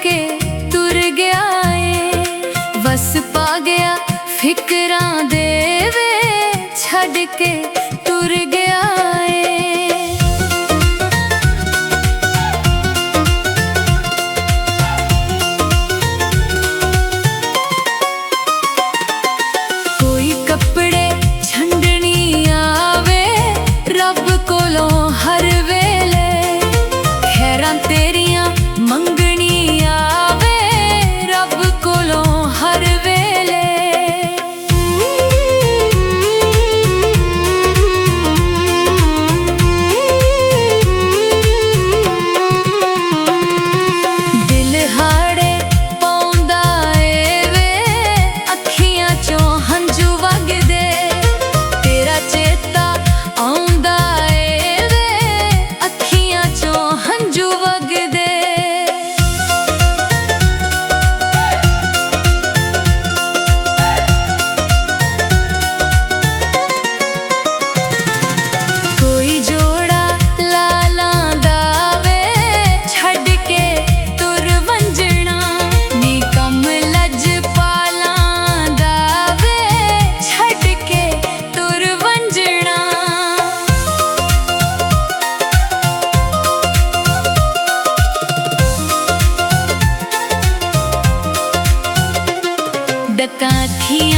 के तुर गया है, बस पा गया फिकरां दे वे छड़ के तुर गया है। कोई कपड़े छंडनी आवे रब कोलों हर वेले, खैरां तेरियां मंगनी आवे रब कोलों हर वेले। दिल हाड़े पौंदा ए वे अखियां चों हंजू वगदे, तेरा चेता आउंदा ए वे अखियां चों हंजू वगदे। कोई जोड़ा लालां दा वे छड़ के तुर वंजना, नी कम लजपालां दा वे छड़ के तुर वंजना। डकाथियां